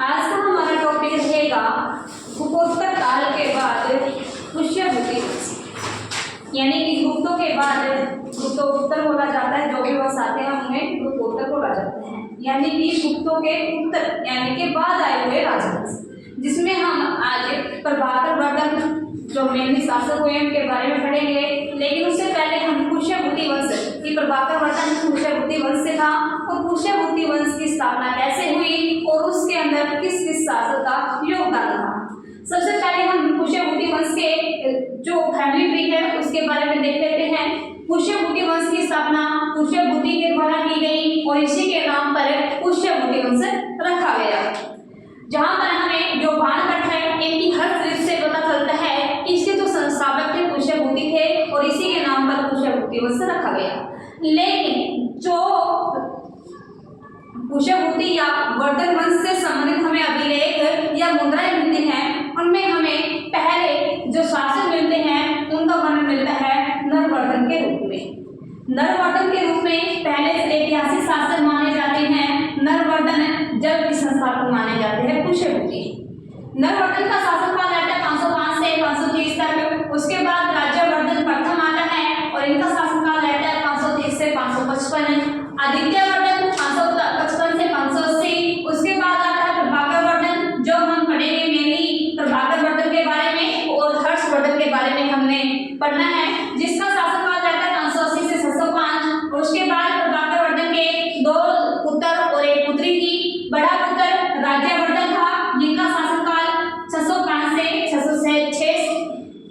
आज का हमारा टॉपिक रहेगा गुप्तोत्तर काल के बाद पुष्यभूति वंश, यानी कि गुप्तों के बाद गुप्तोत्तर बोला जाता है। जो भी वंश आते हैं उन्हें गुप्तोत्तर बोला जाता है, यानी कि गुप्तों के उत्तर यानी के बाद आए हुए राजवंश, जिसमें हम आज प्रभाकर वर्धन जो मेनली शासक हुए उनके बारे में पढ़ेंगे। लेकिन उससे पहले हम पुष्यभूति वंश की प्रभाकर वर्धन पुष्यभूति वंश से था और पुष्यभूति वंश की स्थापना कैसे हुई और उसके अंदर किस किस शासक का योगदान था। सबसे पहले हम पुष्यभूति वंश के जो फैमिली ट्री है उसके बारे में देख लेते हैं। पुष्यभूति वंश की स्थापना पुष्यभूति के द्वारा की गई और इसी के नाम पर पुष्यभूति वंश रखा गया। जहां पर हमें जो बाणभट्ट है इनकी हर चीज से पता चलता है कि इसके जो संस्थापक थे पुष्यभूति थे और इसी के नाम पर पुष्यभूति वंश रखा गया। लेकिन जो पुष्यभूति या वर्धन वंश से संबंधित हमें अभिलेख या मुद्राएं मिलती हैं, उनमें हमें पहले जो शासक मिलते हैं उनका वर्णन मिलता है नरवर्धन के रूप में। नरवर्धन के रूप में पहले ऐतिहासिक शासक माने जाते हैं नरवर्धन, जबकि संस्थापक माने जाते हैं पुष्यभूति। नरवर्धन का शासनकाल रहता है 505 से 530 तक। उसके बाद राज्यवर्धन प्रथम आता है और इनका शासनकाल रहता है 530 से 555। आदित्यवर्धन 555 से 580। उसके बाद आता है प्रभाकर वर्धन, जो हम पढ़ेंगे मेनली प्रभाकर वर्धन के बारे में और हर्षवर्धन के बारे में हमने पढ़ना है, जिसका शासनकाल रहता है 580 से 605। उसके बाद प्रभाकर वर्धन के 2 पुत्र और 1 पुत्री थी। बड़ा पुत्र राज्यवर्धन था जिनका शासनकाल 605 से 606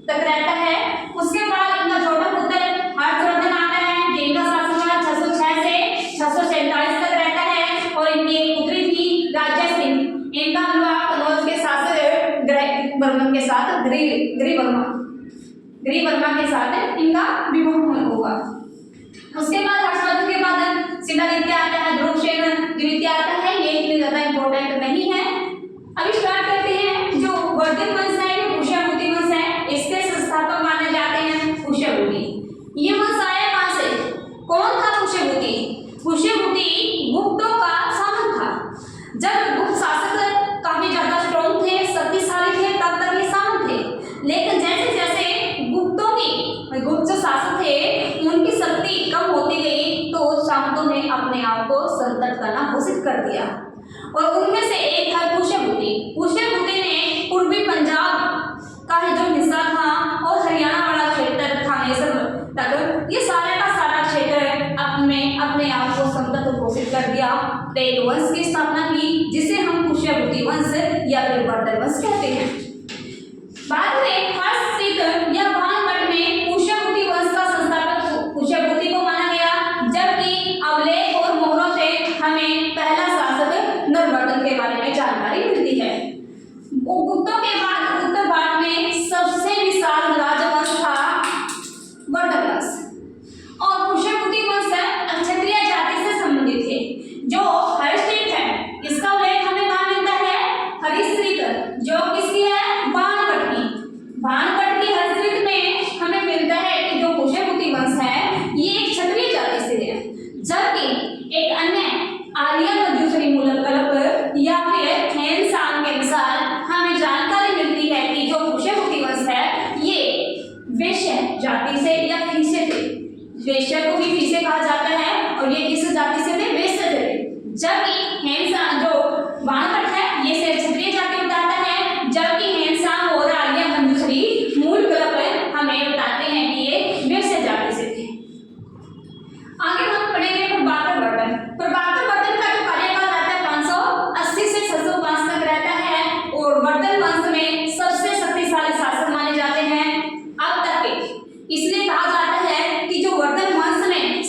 तक रहता है। उसके बाद इनका छोटा पुत्र हर्षवर्धन आता है जिनका शासनकाल 606 से 647 तक रहता है और इनकी एक पुत्री थी राजा सिंह। इनका विवाह कनौज के शासक गृहवर्मन के साथ गृहवर्मा के साथ इनका विवाह हुआ। उसके बाद हर्षवर्धन के बाद शिलादित्य आता है, ध्रुवसेन द्वितीय आता है। ये इतने ज्यादा इंपॉर्टेंट नहीं है। अभी स्टार्ट करते हैं। जो वर्धन वंश है ये पुष्यभूति वंश है, इसके संस्थापक माने जाते हैं पुष्यभूति। ये वंश आया कहां से? कौन था पुष्यभूति? पुष्यभूति गुप्तों का शासक था। जब गुप्त शासक काफी ज्यादा स्ट्रॉन्ग थे, शक्तिशाली थे, तब तक ये शासक थे। लेकिन जैसे जैसे गुप्त जो शासक थे उनकी शक्ति कम होती गई तो शासकों ने अपने आप को संकट करना घोषित कर दिया और उनमें से एक था पुष्यभूति। पुष्यभूति ने पूर्वी पंजाब का जो हिस्सा था और हरियाणा वाला क्षेत्र थानेसर तक, ये सारे का सारा क्षेत्र अपने आप को संकट घोषित कर दिया। एक वंश की स्थापना की जिसे हम पुष्यभूति वंश या फिर वर्धन वंश कहते हैं। बाद में हर्षवर्धन या बाणभट्ट में पुष्यभूति वंश का संस्थापक पुष्यभूति को माना गया, जबकि अभिलेख और मोहरों से हमें पहला शासक नरवर्धन के बारे में जानकारी मिलती है। गुप्तों के बाद उत्तर भारत में सबसे विशाल राजवंश था वर्धन वंश और पुष्यभूति वंश क्षत्रिय जाति से संबंधित थे। जो हरिश्चंद्र है इसका उल्लेख हमें कहाँ मिलता है? हरिश्चंद्र जो किसकी है? बाणभट्ट की। बाणभट्ट की हरिश्चंद्र में हमें मिलता है कि जो पुष्यभूति वंश है ये एक क्षत्रिय जाति से है, जबकि एक अन्य आर्य मंजूसरी मूलकल्प या फिर हेनसांग के अनुसार हमें जानकारी मिलती है कि जो पुष्यभूति वंश है ये वैश्य जाति से या फीसे थे। वैश्य को भी फीसे कहा जाता है और ये किस जाति से थे? वैश्य थे। जबकि हेनसांग जो बाणभट्ट है ये से क्षत्रिय जाति बताता है, जबकि हेनसांग और आर्य मंजूसरी मूलकल्प हमें बताते हैं कि ये वैश्य जाति से थे। आगे हम पढ़ेंगे प्रभाकर वर्धन। प्रभाकर वर्धन का जो कार्यकाल रहता है 580 से 605 तक रहता है और वर्धन वंश में सबसे शक्तिशाली शासक माने जाते हैं अब तक के। इसलिए कहा जाता है कि जो वर्धन वंश में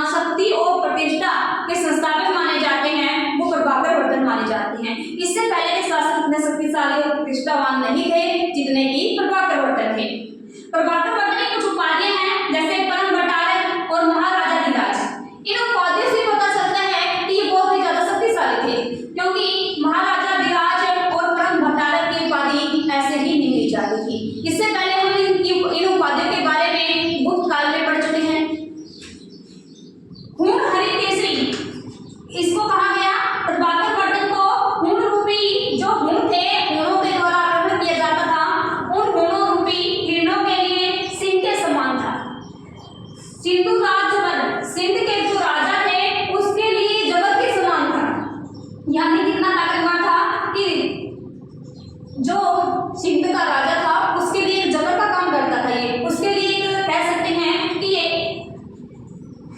शक्ति और प्रतिष्ठा के संस्थापक माने जाते हैं वो प्रभाकर वर्धन माने जाते हैं। इससे पहले के शासक इतने शक्तिशाली और प्रतिष्ठावान नहीं थे जितने की प्रभाकर वर्धन थे। प्रभाकर वर्धन की कुछ उपाधियां हैं जैसे परम भट्टारक और महाराजाधिराज। इन उपाधियों से पता चलता है कि ये बहुत ही ज्यादा शक्तिशाली थे, क्योंकि महाराजाधिराज और परम भट्टारक की उपाधि ऐसे ही नहीं दी जाती थी। इससे पहले हम इन उपाधियों के बारे में गुप्त काल में पढ़ चुके हैं। हूण हरि केसरी इसको कहा गया। प्रभाकर वर्धन को हूण रूपी जो जो सिंध का राजा था उसके लिए एक जबर का काम करता था। ये उसके लिए कह सकते हैं कि ये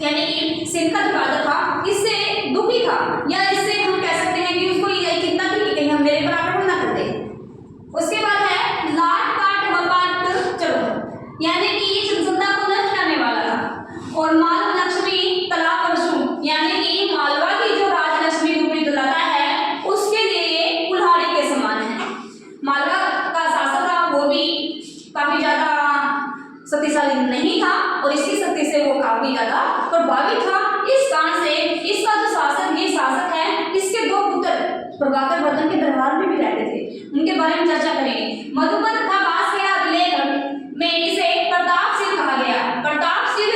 यानी कि सिंध का जो राजा था इससे दुखी था, या इससे हम कह सकते हैं कि उसको ये चिंता थी कि कहीं हम मेरे पर आक्रमण ना कर दे। उसके बाद है लाट काट वपाट चलो, यानी कि ये जनसंख्या को नष्ट करने वाला था। और माल लक्ष्मी तलाक रसू, यानी कि मालवा की जो राजलक्ष्मी रूपी दुलारा है उसके लिए कुल्हाड़ी के समान है। मालवा का शासक था वो भी काफी ज्यादा शक्तिशाली नहीं था और इसकी शक्ति से वो काफी ज्यादा प्रभावित था। इस कारण से इसका जो शासक है इसके दो पुत्र प्रभाकर वर्धन के दरबार में भी रहते थे, उनके बारे में चर्चा करेंगे। मधुबन तथा बांसखेड़ा अभिलेख में इसे प्रतापसिंह कहा गया। प्रतापसिंह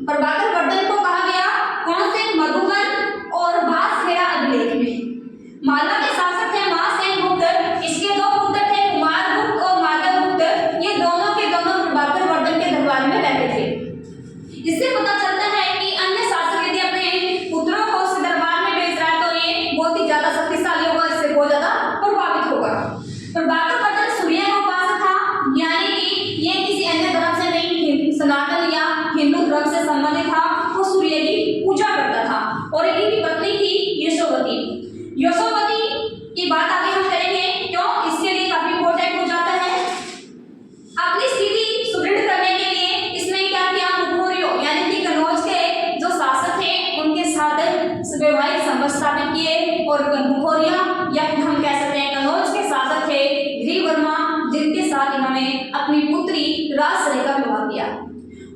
प्रभाकर वर्धन को कहा गया कौन से? मधुबन और बांसखेड़ा अभिलेख में। मालवा के शासक थे महासेन गुप्त, इसके दो पुत्र थे कुमार गुप्त और माधव गुप्त। ये दोनों के दोनों प्रभाकर वर्धन के दरबार में रहते थे। इससे पता चलता है कि अन्य शासक यदि अपने पुत्रों को उस दरबार में भेज रहा है तो ये बहुत ही ज्यादा शक्तिशाली होगा, इससे बहुत ज्यादा प्रभावित होगा। प्रभाकर वर्धन सूर्य का उपासक था, यानी कि ये किसी अन्य धर्म से नहीं, सनातन या हिंदू धर्म से संबंधित था। वो सूर्य की पूजा करता था। और इनकी पत्नी थी यशोवती। यशोवती की बात आगे हम करेंगे, क्यों इसके लिए काफी इंपॉर्टेंट हो जाता है। अपनी स्थिति सुदृढ़ करने के लिए इसने क्या किया? मुखोरियों यानी कि कनौज के जो शासक थे उनके साथ वैवाहिक संबंध स्थापित किए। और मुखोरिया या फिर हम कह सकते हैं कनौज के शासक थे ग्रीवर्मा, जिनके साथ इन्होंने अपनी पुत्री राजसरे का विवाह किया।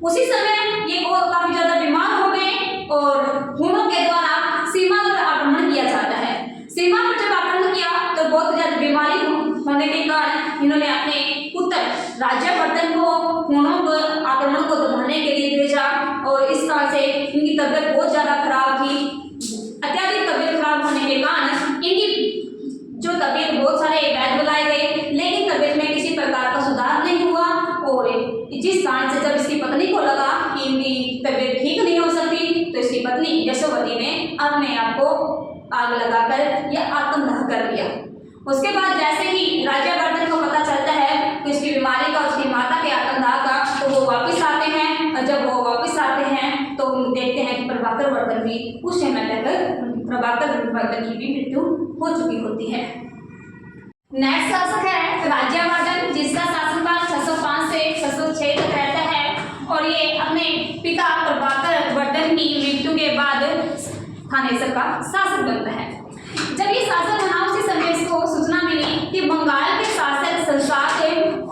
उसी समय ये काफी ज्यादा बीमार हो गए और हुनों के द्वारा सीमा पर आक्रमण किया जाता है। सीमा पर जब आक्रमण किया तो बहुत ज्यादा बीमारी होने के कारण इन्होंने अपने पुत्र राज्यवर्धन को हुनों पर आक्रमण को दबाने के लिए भेजा। और इस कारण से इनकी तबीयत बहुत ज्यादा खराब थी। अत्याधिक तबीयत खराब होने के कारण इनकी जो तबीयत, बहुत सारे वैद्य बुलाए गए लेकिन तबीयत में किसी प्रकार का सुधार नहीं हुआ। और जिस कारण से जब इसकी पत्नी को लगा कि इनकी तबीयत ठीक नहीं हो सकती तो इसकी पत्नी यशोवती ने अपने आप को आग लगाकर या आत्मदाह कर दिया। उसके बाद जैसे ही राज्यवर्धन को पता चलता है कि इसकी बीमारी का, उसकी माता के आत्मदाह का, तो वो वापस आते हैं। और जब वो वापस आते हैं तो देखते हैं कि प्रभाकर वर्धन भी उस समय तक प्रभाकर वर्धन की भी मृत्यु हो चुकी होती है। नेक्स्ट शासक है राज्यवर्धन, जिसका शासनकाल 605 से 606 तक रहता है। और ये अपने पिता प्रभाकर वर्धन की मृत्यु के बाद थानेसर का शासक बनता है। जब ये शासक बना उसी समय इसको सूचना मिली कि बंगाल के शासक संसार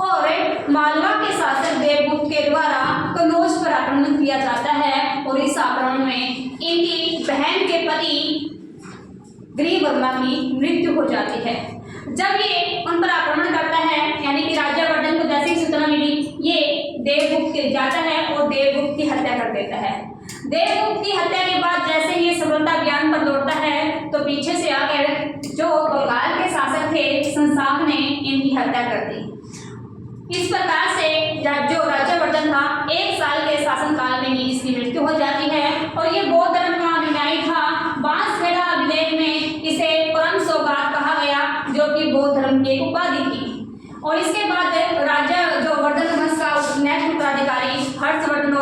और मालवा के शासक देवगुप्त के द्वारा कनौज पर आक्रमण किया जाता है। और इस आक्रमण में इनकी बहन के पति ग्रीवर्मा की मृत्यु हो जाती है। जब ये उन पर आक्रमण करता है, यानी कि राज्यवर्धन को जैसे ही सूचना मिली, ये देवगुप्त के जाता है और देवगुप्त की हत्या कर देता है। देवगुप्त की हत्या के बाद जैसे ही ये सफलता अभियान पर दौड़ता है तो पीछे से आकर जो बंगाल के शासक थे संसार ने इनकी हत्या कर दी। इस प्रकार से जो राज्यवर्धन था 1 साल के शासनकाल में ही इसकी मृत्यु हो जाती है। और ये बौद्ध धर्म का अनुयायी था। बांसखेड़ा अभिलेख में इसे परम सौगात कहा गया, जो कि बौद्ध धर्म की उपाधि थी। और इसके बाद राज्य जो वर्धन वंश का नेक्स्ट उत्तराधिकारी हर्षवर्धन